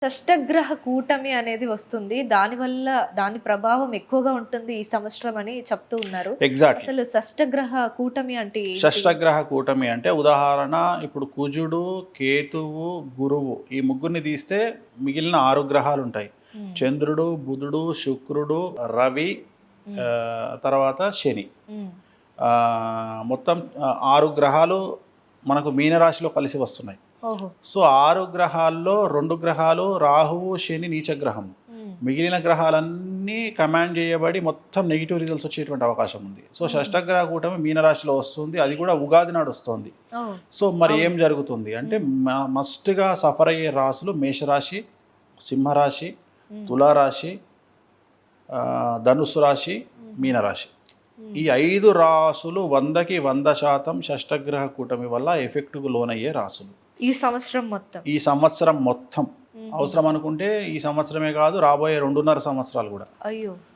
షష్టగ్రహ కూటమి అనేది వస్తుంది. దానివల్ల దాని ప్రభావం ఎక్కువగా ఉంటుంది ఈ సంవత్సరం అని చెప్తూ ఉన్నారు. ఎగ్జాక్ట్లీ. అసలు షష్టగ్రహ కూటమి అంటే ఏంటి? షష్టగ్రహ కూటమి అంటే ఉదాహరణ ఇప్పుడు కుజుడు, కేతువు, గురువు ఈ ముగ్గురిని తీస్తే మిగిలిన 6 గ్రహాలు ఉంటాయి. హ్మ్. చంద్రుడు, బుధుడు, శుక్రుడు, రవి, హ్మ్. తర్వాత శని. హ్మ్. మొత్తం 6 గ్రహాలు మనకు మీనరాశిలో కలిసి వస్తున్నాయి. ఓహో! సో 6 గ్రహాల్లో 2 గ్రహాలు రాహువు, శని నీచగ్రహం. హ్మ్. మిగిలిన గ్రహాలన్నీ కమాండ్ చేయబడి మొత్తం నెగిటివ్ రిజల్ట్స్ వచ్చేటువంటి అవకాశం ఉంది. సో షష్టగ్రహ కూటమి మీనరాశిలో వస్తుంది. అది కూడా ఉగాది నాడు వస్తుంది. ఓహ్! సో మరి అవును. ఏం జరుగుతుంది అంటే మస్ట్గా సఫర్ అయ్యే రాశులు మేషరాశి, సింహరాశి, హ్మ్. తులారాశి, ధనుస్సు రాశి, మీనరాశి. హ్మ్. ఈ 5 రాసులు 100కి 100% షష్టగ్రహ కూటమి వల్ల ఎఫెక్ట్కు లోనయ్యే రాసులు ఈ సంవత్సరం మొత్తం. ఈ సంవత్సరం మొత్తం. హుహు. అవసరం అనుకుంటే ఈ సంవత్సరమే కాదు, రాబోయే 2.5 సంవత్సరాలు కూడా. అయ్యో!